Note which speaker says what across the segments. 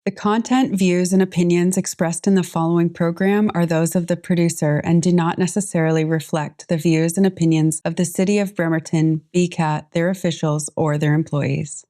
Speaker 1: The content, views, and opinions expressed in the following program are those of the producer and do not necessarily reflect the views and opinions of the City of Bremerton, BCAT, their officials, or their employees.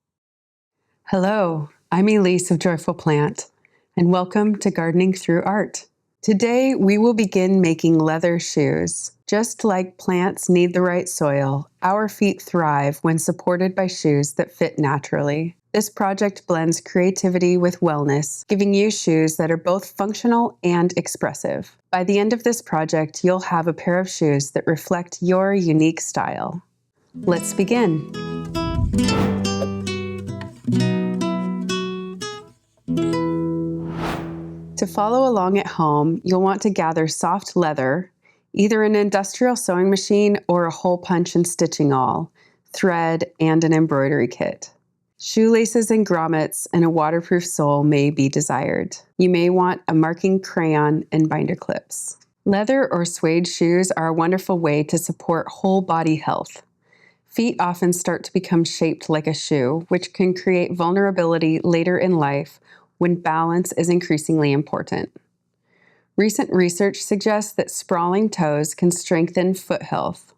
Speaker 1: Hello, I'm Elise of Joyful Plant, and welcome to Gardening Through Art. Today, we will begin making leather shoes. Just like plants need the right soil, our feet thrive when supported by shoes that fit naturally. This project blends creativity with wellness, giving you shoes that are both functional and expressive. By the end of this project, you'll have a pair of shoes that reflect your unique style. Let's begin. To follow along at home, you'll want to gather soft leather, either an industrial sewing machine or a hole punch and stitching awl, thread, and an embroidery kit. Shoelaces and grommets and a waterproof sole may be desired. You may want a marking crayon and binder clips. Leather or suede shoes are a wonderful way to support whole body health. Feet often start to become shaped like a shoe, which can create vulnerability later in life when balance is increasingly important. Recent research suggests that sprawling toes can strengthen foot health.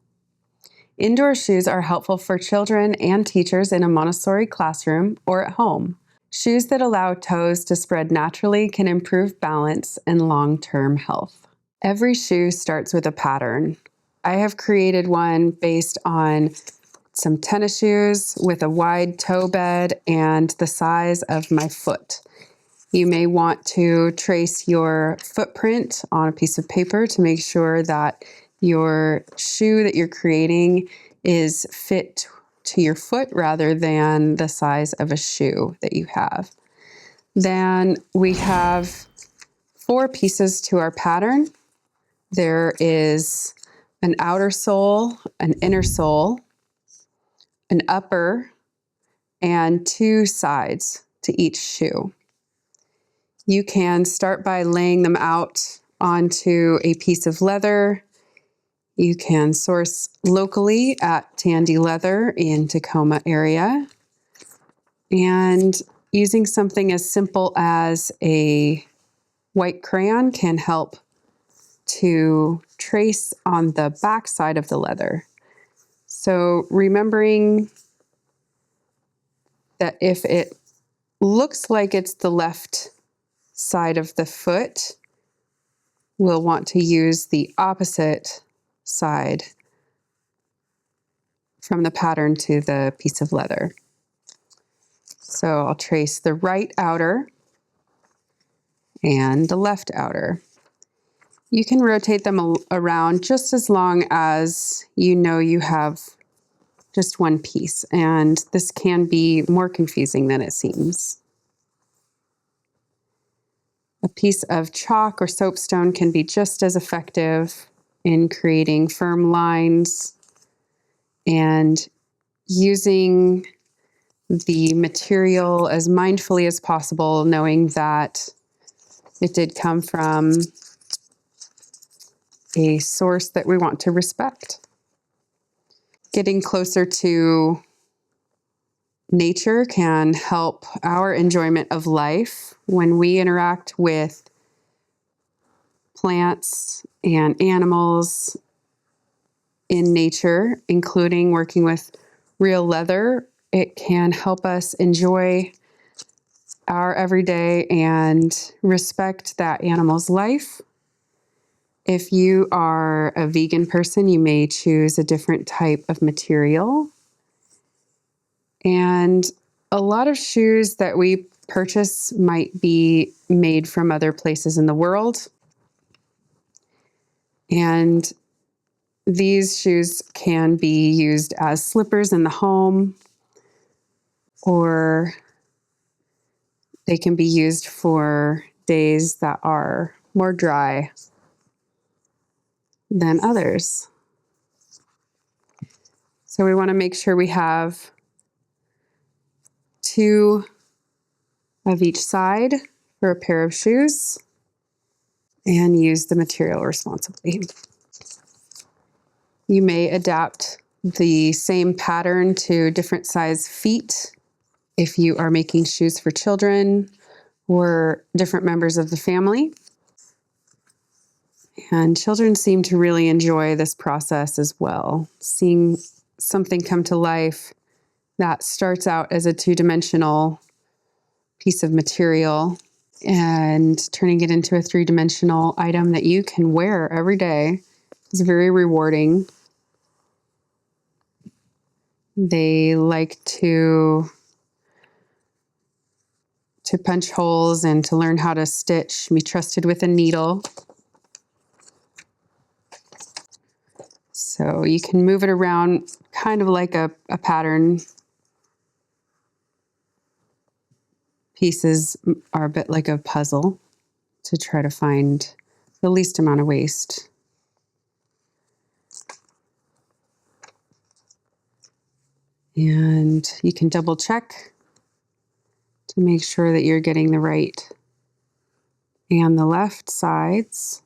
Speaker 1: Indoor shoes are helpful for children and teachers in a Montessori classroom or at home. Shoes that allow toes to spread naturally can improve balance and long-term health. Every shoe starts with a pattern. I have created one based on some tennis shoes with a wide toe bed and the size of my foot. You may want to trace your footprint on a piece of paper to make sure that your shoe that you're creating is fit to your foot rather than the size of a shoe that you have. Then we have 4 pieces to our pattern. There is an outer sole, an inner sole, an upper, and 2 sides to each shoe. You can start by laying them out onto a piece of leather. You can source locally at Tandy Leather in Tacoma area. And using something as simple as a white crayon can help to trace on the back side of the leather. So remembering that if it looks like it's the left side of the foot, we'll want to use the opposite side from the pattern to the piece of leather. So I'll trace the right outer and the left outer. You can rotate them around just as long as you know you have just one piece, and this can be more confusing than it seems. A piece of chalk or soapstone can be just as effective in creating firm lines and using the material as mindfully as possible, knowing that it did come from a source that we want to respect. Getting closer to nature can help our enjoyment of life. When we interact with plants and animals in nature, including working with real leather, it can help us enjoy our everyday and respect that animal's life. If you are a vegan person, you may choose a different type of material. And a lot of shoes that we purchase might be made from other places in the world. And these shoes can be used as slippers in the home, or they can be used for days that are more dry than others. So we want to make sure we have 2 of each side for a pair of shoes and use the material responsibly. You may adapt the same pattern to different size feet if you are making shoes for children or different members of the family. And children seem to really enjoy this process as well. Seeing something come to life that starts out as a two-dimensional piece of material and turning it into a three-dimensional item that you can wear every day is very rewarding. They like to punch holes and to learn how to stitch, be trusted with a needle. So you can move it around kind of like a pattern. Pieces are a bit like a puzzle to try to find the least amount of waste. And you can double check to make sure that you're getting the right and the left sides.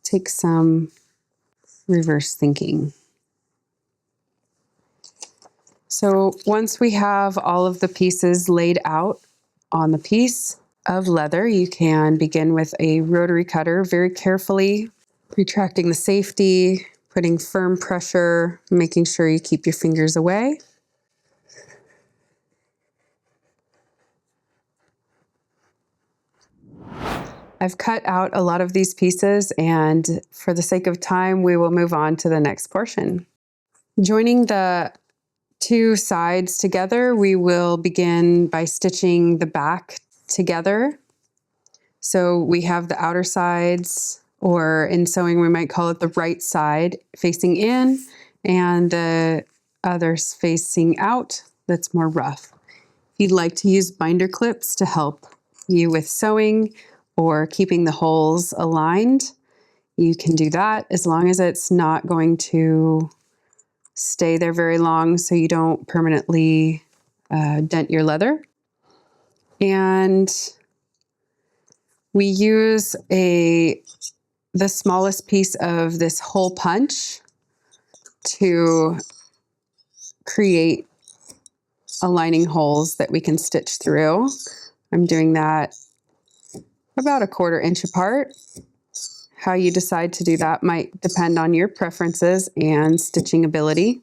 Speaker 1: Take some reverse thinking. So once we have all of the pieces laid out on the piece of leather, you can begin with a rotary cutter, very carefully retracting the safety, putting firm pressure, making sure you keep your fingers away. I've cut out a lot of these pieces, and for the sake of time, we will move on to the next portion. Joining the two sides together, we will begin by stitching the back together. So we have the outer sides, or in sewing we might call it the right side, facing in, and the others facing out. That's more rough. If you'd like to use binder clips to help you with sewing or keeping the holes aligned, you can do that, as long as it's not going to stay there very long so you don't permanently dent your leather. And we use the smallest piece of this hole punch to create aligning holes that we can stitch through. I'm doing that about 1/4 inch apart. How you decide to do that might depend on your preferences and stitching ability.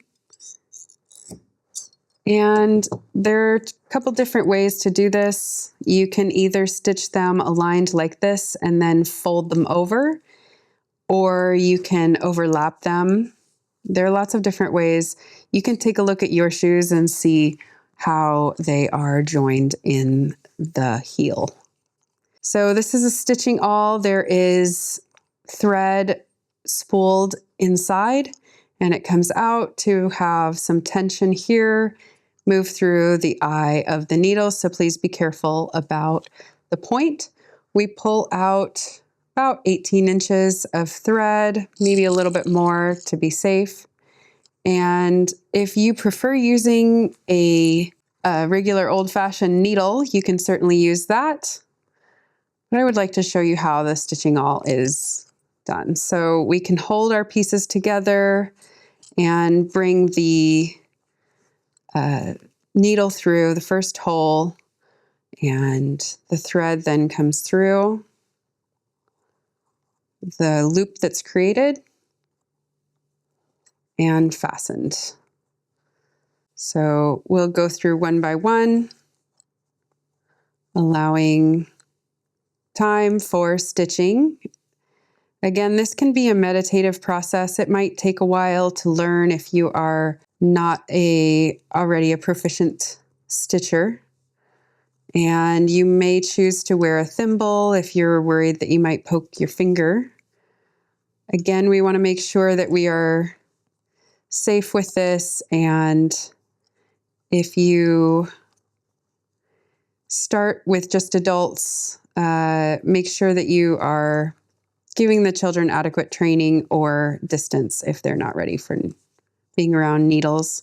Speaker 1: And there are a couple different ways to do this. You can either stitch them aligned like this and then fold them over, or you can overlap them. There are lots of different ways. You can take a look at your shoes and see how they are joined in the heel. So this is a stitching awl. There is thread spooled inside, and it comes out to have some tension here, move through the eye of the needle. So please be careful about the point. We pull out about 18 inches of thread, maybe a little bit more to be safe. And if you prefer using a regular old-fashioned needle, you can certainly use that. But I would like to show you how the stitching awl is done. So we can hold our pieces together and bring the needle through the first hole, and the thread then comes through the loop that's created and fastened. So we'll go through one by one, allowing time for stitching. Again, this can be a meditative process. It might take a while to learn if you are not already a proficient stitcher. And you may choose to wear a thimble if you're worried that you might poke your finger. Again, we want to make sure that we are safe with this, and if you start with just adults, make sure that you are giving the children adequate training or distance if they're not ready for being around needles.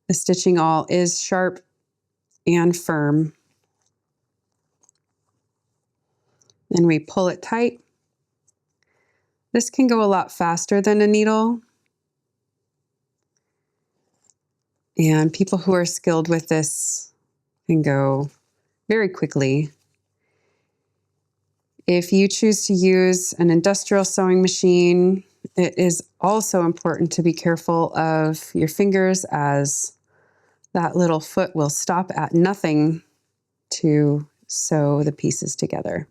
Speaker 1: The stitching awl is sharp and firm. Then we pull it tight. This can go a lot faster than a needle. And people who are skilled with this can go very quickly. If you choose to use an industrial sewing machine, it is also important to be careful of your fingers, as that little foot will stop at nothing to sew the pieces together.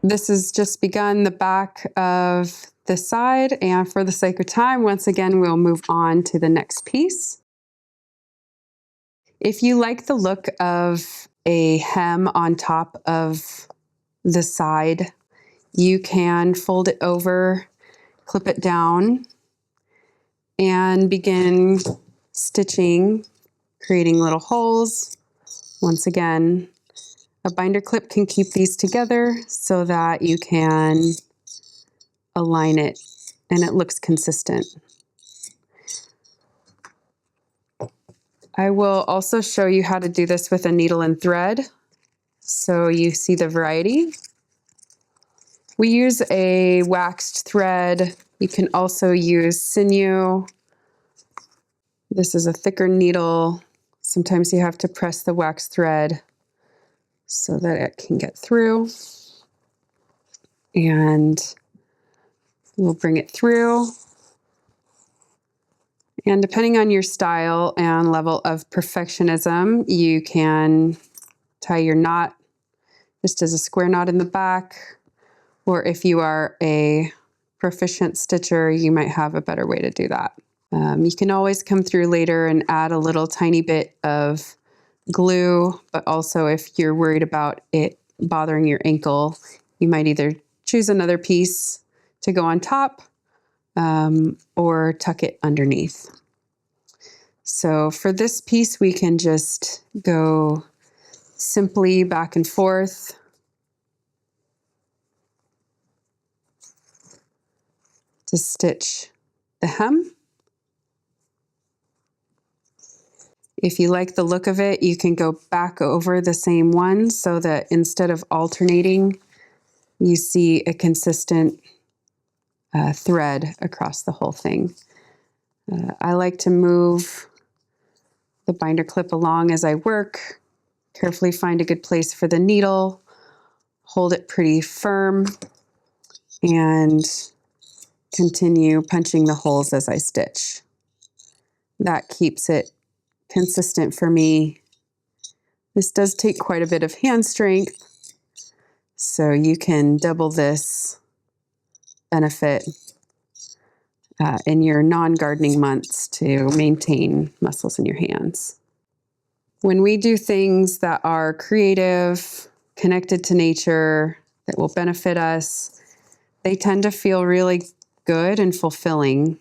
Speaker 1: This has just begun the back of the side, and for the sake of time, once again, we'll move on to the next piece. If you like the look of a hem on top of the side, you can fold it over, clip it down, and begin stitching, creating little holes. Once again, a binder clip can keep these together so that you can align it and it looks consistent. I will also show you how to do this with a needle and thread, so you see the variety. We use a waxed thread. You can also use sinew. This is a thicker needle. Sometimes you have to press the waxed thread so that it can get through. And we'll bring it through. And depending on your style and level of perfectionism, you can tie your knot just as a square knot in the back. Or if you are a proficient stitcher, you might have a better way to do that. You can always come through later and add a little tiny bit of glue, but also if you're worried about it bothering your ankle, you might either choose another piece to go on top or tuck it underneath. So for this piece, we can just go simply back and forth. To stitch the hem. If you like the look of it, you can go back over the same one so that instead of alternating, you see a consistent thread across the whole thing. I like to move the binder clip along as I work, carefully find a good place for the needle, hold it pretty firm, and continue punching the holes as I stitch. That keeps it consistent for me. This does take quite a bit of hand strength, so you can double this benefit in your non-gardening months to maintain muscles in your hands. When we do things that are creative, connected to nature, that will benefit us, they tend to feel really good and fulfilling.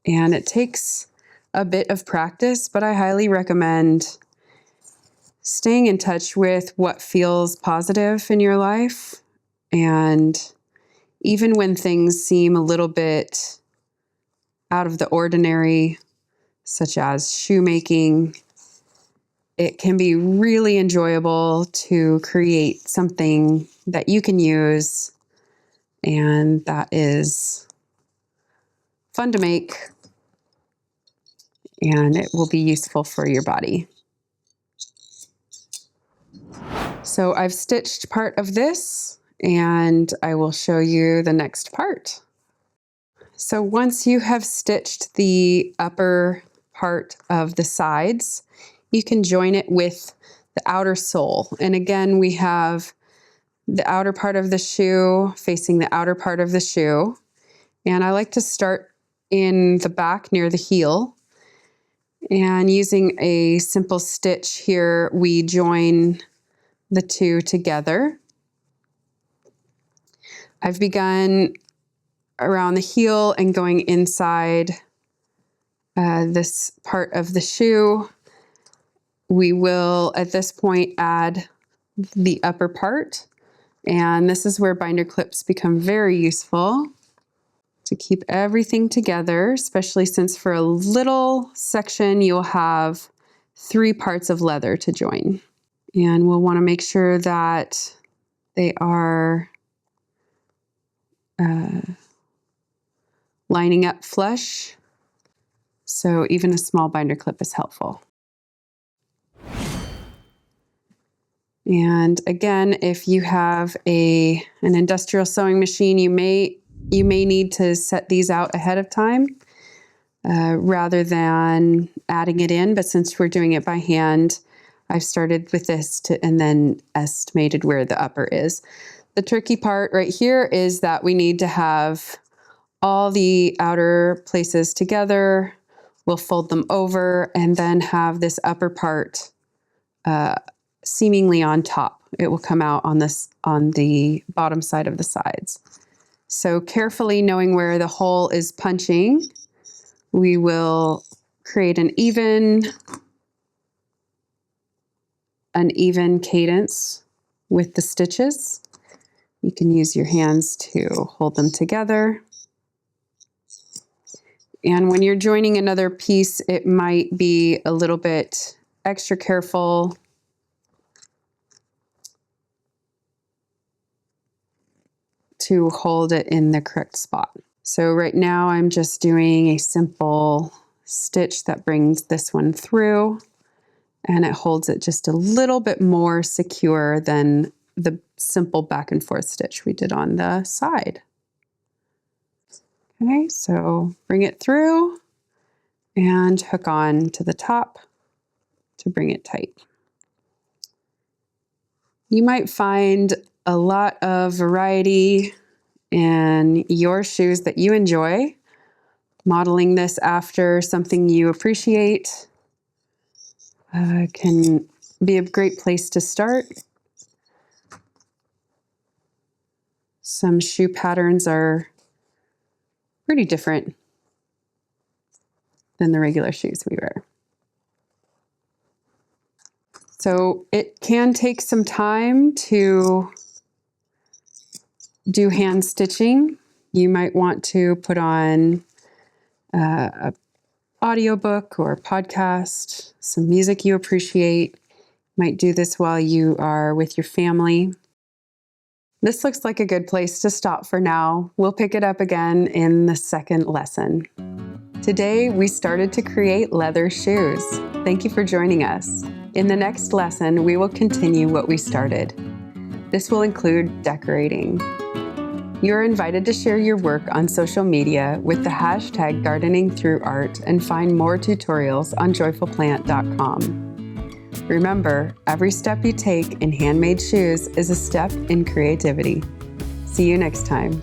Speaker 1: And it takes a bit of practice, but I highly recommend staying in touch with what feels positive in your life. And even when things seem a little bit out of the ordinary, such as shoemaking, it can be really enjoyable to create something that you can use and that is fun to make, and it will be useful for your body. So I've stitched part of this, and I will show you the next part. So once you have stitched the upper part of the sides, you can join it with the outer sole. And again, we have the outer part of the shoe facing the outer part of the shoe. And I like to start in the back near the heel. And using a simple stitch here, we join the two together. I've begun around the heel and going inside this part of the shoe. We will, at this point, add the upper part. And this is where binder clips become very useful to keep everything together, especially since for a little section, you'll have 3 parts of leather to join. And we'll want to make sure that they are lining up flush. So even a small binder clip is helpful. And again, if you have an industrial sewing machine, you may need to set these out ahead of time rather than adding it in. But since we're doing it by hand, I've started with this and then estimated where the upper is. The tricky part right here is that we need to have all the outer places together. We'll fold them over and then have this upper part seemingly on top. It will come out on the bottom side of the sides. So carefully knowing where the hole is punching, we will create an even cadence with the stitches. You can use your hands to hold them together. And when you're joining another piece, it might be a little bit extra careful to hold it in the correct spot. So right now I'm just doing a simple stitch that brings this one through, and it holds it just a little bit more secure than the simple back and forth stitch we did on the side. Okay, so bring it through and hook on to the top to bring it tight. You might find a lot of variety in your shoes that you enjoy. Modeling this after something you appreciate can be a great place to start. Some shoe patterns are pretty different than the regular shoes we wear. So it can take some time to do hand stitching. You might want to put on a audiobook or a podcast, some music you appreciate. You might do this while you are with your family. This looks like a good place to stop for now. We'll pick it up again in the second lesson. Today, we started to create leather shoes. Thank you for joining us. In the next lesson, we will continue what we started. This will include decorating. You're invited to share your work on social media with the hashtag gardeningthroughart and find more tutorials on joyfulplant.com. Remember, every step you take in handmade shoes is a step in creativity. See you next time.